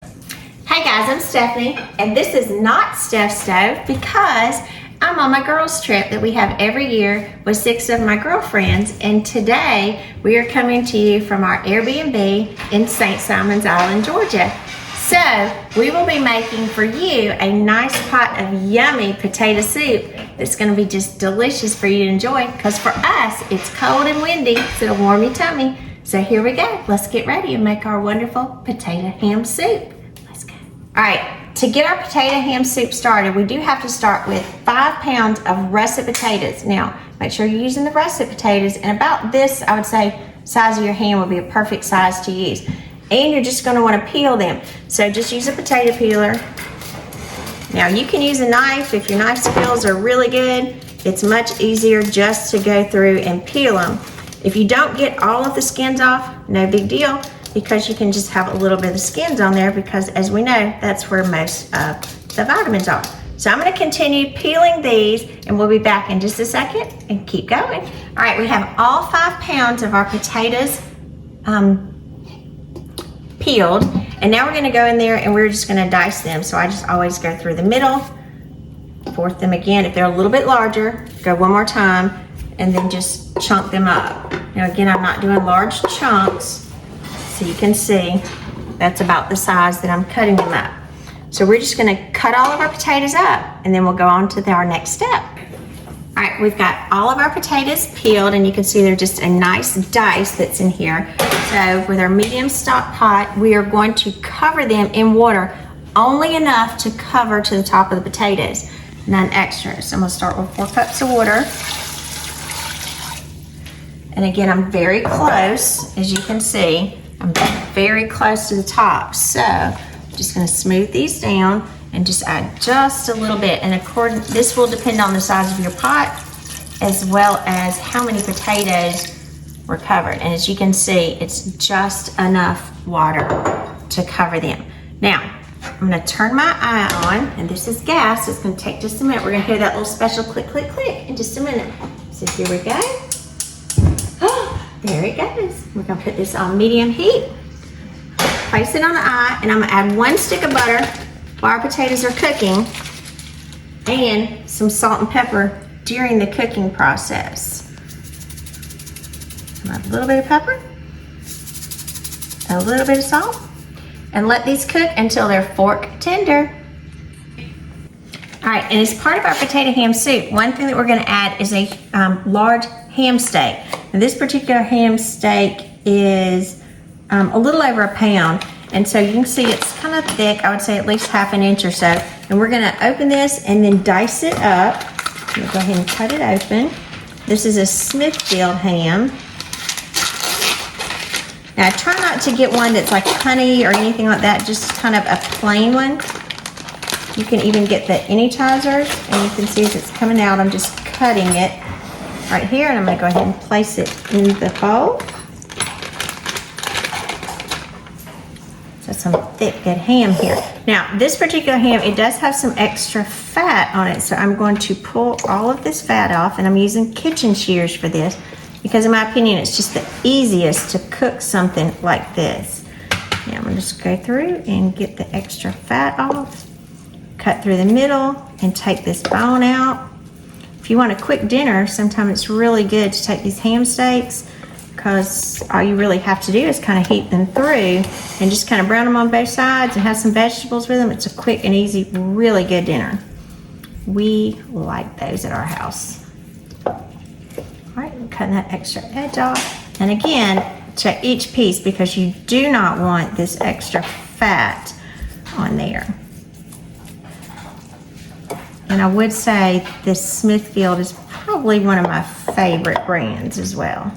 Hey guys, I'm Stephanie, and this is not Steph's stove because I'm on my girls trip that we have every year with 6 of my girlfriends, and today we are coming to you from our Airbnb in St. Simons Island, Georgia. So we will be making for you a nice pot of yummy potato soup that's going to be just delicious for you to enjoy, because for us it's cold and windy, so it'll warm your tummy. So here we go. Let's get ready and make our wonderful potato ham soup. All right, to get our potato ham soup started, we do have to start with 5 pounds of russet potatoes. Now, make sure you're using the russet potatoes, and about this, I would say, size of your ham would be a perfect size to use. And you're just gonna wanna peel them. So just use a potato peeler. Now, you can use a knife if your knife skills are really good. It's much easier just to go through and peel them. If you don't get all of the skins off, no big deal, because you can just have a little bit of skins on there, because as we know, that's where most of the vitamins are. So I'm gonna continue peeling these, and we'll be back in just a second and keep going. All right, we have all 5 pounds of our potatoes peeled, and now we're gonna go in there and we're just gonna dice them. So I just always go through the middle, fourth them again. If they're a little bit larger, go one more time, and then just chunk them up. Now again, I'm not doing large chunks, so you can see that's about the size that I'm cutting them up. So we're just gonna cut all of our potatoes up, and then we'll go on to our next step. All right, we've got all of our potatoes peeled, and you can see they're just a nice dice that's in here. So with our medium stock pot, we are going to cover them in water, only enough to cover to the top of the potatoes, none extra. So I'm gonna start with 4 cups of water. And again, I'm very close, as you can see. I'm very close to the top, so I'm just going to smooth these down and just add just a little bit. And this will depend on the size of your pot, as well as how many potatoes were covered. And as you can see, it's just enough water to cover them. Now, I'm going to turn my eye on, and this is gas, so it's going to take just a minute. We're going to hear that little special click, click, click in just a minute. So here we go. There it goes. We're gonna put this on medium heat. Place it on the eye, and I'm gonna add 1 stick of butter while our potatoes are cooking, and some salt and pepper during the cooking process. A little bit of pepper, a little bit of salt, and let these cook until they're fork tender. All right, and as part of our potato ham soup, one thing that we're gonna add is a large ham steak. Now, this particular ham steak is a little over 1 pound, and so you can see it's kind of thick. I would say at least 1/2 inch or so. And we're gonna open this and then dice it up. I'm gonna go ahead and cut it open. This is a Smithfield ham. Now, try not to get one that's like honey or anything like that, just kind of a plain one. You can even get the Anytizers, and you can see as it's coming out, I'm just cutting it right here, and I'm gonna go ahead and place it in the bowl. So some thick, good ham here. Now, this particular ham, it does have some extra fat on it, so I'm going to pull all of this fat off, and I'm using kitchen shears for this, because in my opinion, it's just the easiest to cook something like this. Now, I'm gonna just go through and get the extra fat off, cut through the middle, and take this bone out. If you want a quick dinner, sometimes it's really good to take these ham steaks, because all you really have to do is kind of heat them through and just kind of brown them on both sides and have some vegetables with them. It's a quick and easy, really good dinner. We like those at our house. All right, I'm cutting that extra edge off. And again, check each piece, because you do not want this extra fat on there. And I would say this Smithfield is probably one of my favorite brands as well.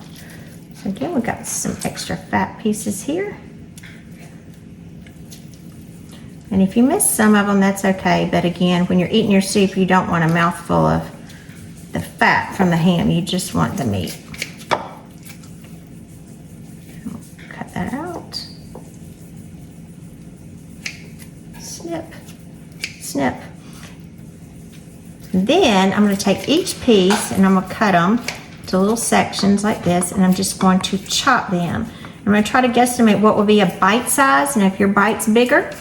So again, we've got some extra fat pieces here. And if you miss some of them, that's okay. But again, when you're eating your soup, you don't want a mouthful of the fat from the ham. You just want the meat. Cut that out. Snip, snip. Then I'm going to take each piece and I'm going to cut them to little sections like this, and I'm just going to chop them. I'm going to try to guesstimate what will be a bite size, and if your bite's bigger,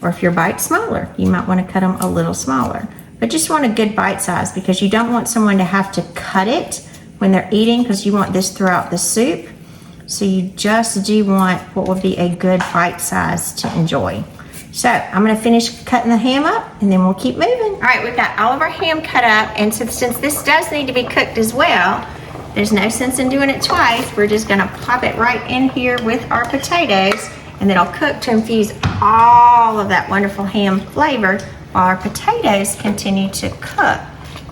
Or if your bite's smaller, you might want to cut them a little smaller. But just want a good bite size because you don't want someone to have to cut it when they're eating because you want this throughout the soup. So you just do want what will be a good bite size to enjoy. So I'm gonna finish cutting the ham up and then we'll keep moving. All right, we've got all of our ham cut up, and so since this does need to be cooked as well, there's no sense in doing it twice. We're just gonna pop it right in here with our potatoes, and then I'll cook to infuse all of that wonderful ham flavor while our potatoes continue to cook.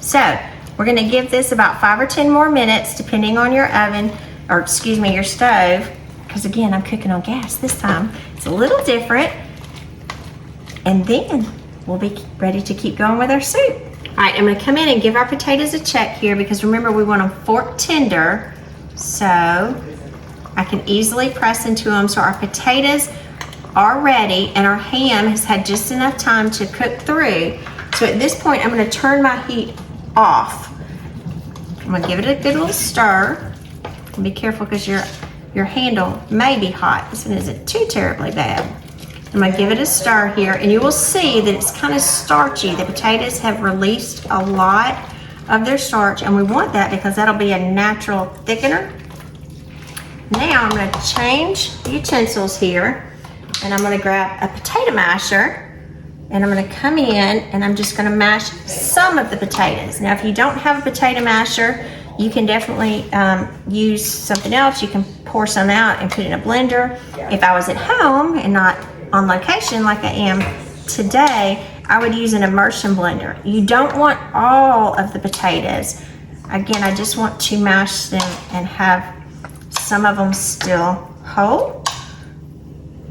So we're gonna give this about 5 or 10 more minutes depending on your oven, or excuse me, your stove, because again, I'm cooking on gas this time. It's a little different. And then we'll be ready to keep going with our soup. All right, I'm gonna come in and give our potatoes a check here because remember we want them fork tender, so I can easily press into them. So our potatoes are ready and our ham has had just enough time to cook through. So at this point, I'm gonna turn my heat off. I'm gonna give it a good little stir. And be careful because your handle may be hot. This one isn't too terribly bad. I'm gonna give it a stir here, and you will see that it's kind of starchy. The potatoes have released a lot of their starch, and we want that because that'll be a natural thickener. Now I'm gonna change the utensils here, and I'm gonna grab a potato masher, and I'm gonna come in, and I'm just gonna mash some of the potatoes. Now, if you don't have a potato masher, you can definitely use something else. You can pour some out and put it in a blender. If I was at home and not on location like I am today, I would use an immersion blender. You don't want all of the potatoes. Again, I just want to mash them and have some of them still whole,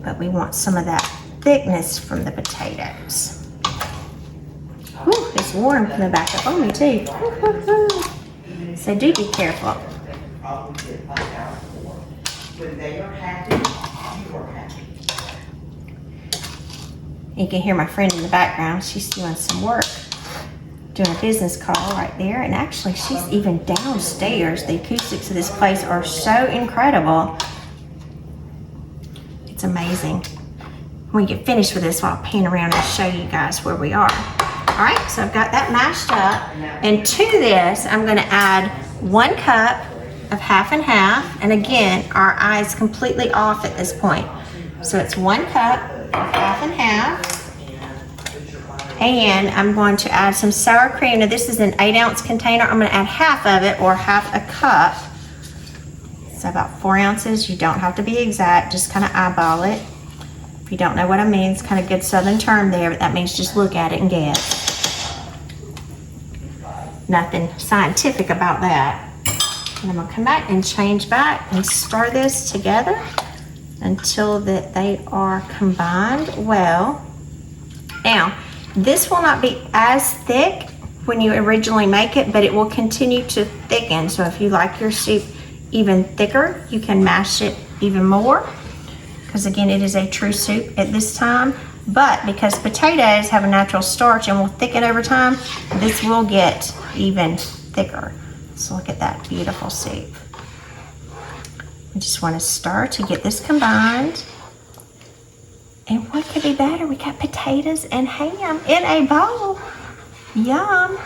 but we want some of that thickness from the potatoes. Whew, it's warm coming back up on me too. So do be careful. When they are happy, you are happy. You can hear my friend in the background. She's doing some work, doing a business call right there. And actually, she's even downstairs. The acoustics of this place are so incredible. It's amazing. When we get finished with this, I'll pan around and show you guys where we are. All right, so I've got that mashed up. And to this, I'm gonna add 1 cup of half and half. And again, our eye is completely off at this point. So it's 1 cup of half and half. And I'm going to add some sour cream. Now this is an 8-ounce container. I'm gonna add half of it, or half a cup. So about 4 ounces. You don't have to be exact, just kind of eyeball it. If you don't know what I mean, it's kind of good southern term there, but that means just look at it and guess. Nothing scientific about that. And I'm gonna come back and change back and stir this together until that they are combined well. Now, this will not be as thick when you originally make it, but it will continue to thicken. So if you like your soup even thicker, you can mash it even more. Because again, it is a true soup at this time. But because potatoes have a natural starch and will thicken over time, this will get even thicker. So look at that beautiful soup. We just want to stir to get this combined. And what could be better? We got potatoes and ham in a bowl. Yum.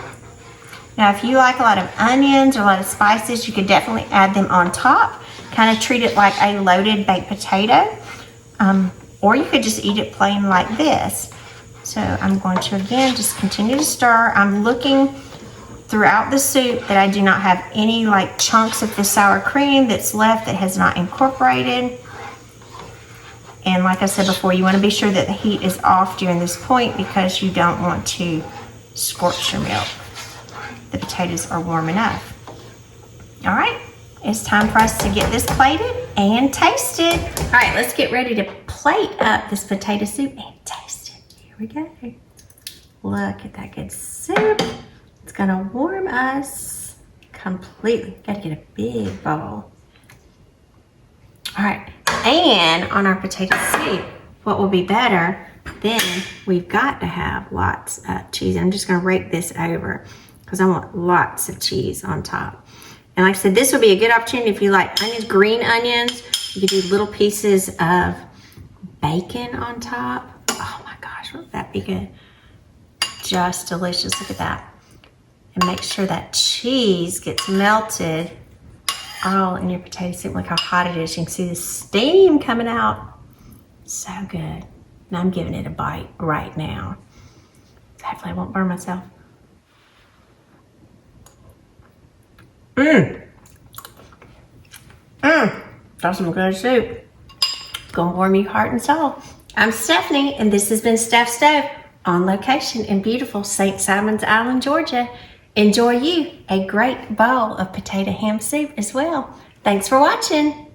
Now, if you like a lot of onions or a lot of spices, you could definitely add them on top. Kind of treat it like a loaded baked potato. Or you could just eat it plain like this. So I'm going to, again, just continue to stir. I'm looking throughout the soup that I do not have any like chunks of the sour cream that's left that has not incorporated. And like I said before, you want to be sure that the heat is off during this point because you don't want to scorch your milk. The potatoes are warm enough. All right, it's time for us to get this plated and tasted. All right, let's get ready to plate up this potato soup and taste it. Here we go. Look at that good soup. It's gonna warm us completely. Gotta get a big bowl. All right, and on our potato soup, what will be better, then we've got to have lots of cheese. I'm just gonna rake this over because I want lots of cheese on top. And like I said, this would be a good opportunity if you like onions, green onions. You could do little pieces of bacon on top. Oh my gosh, that'd be good. Just delicious, look at that. And make sure that cheese gets melted all in your potato soup. Look how hot it is. You can see the steam coming out. So good. And I'm giving it a bite right now. Hopefully I won't burn myself. That's some good soup. Gonna warm your heart and soul. I'm Stephanie, and this has been Steph Stove on location in beautiful St. Simons Island, Georgia. Enjoy you a great bowl of potato ham soup as well. Thanks for watching.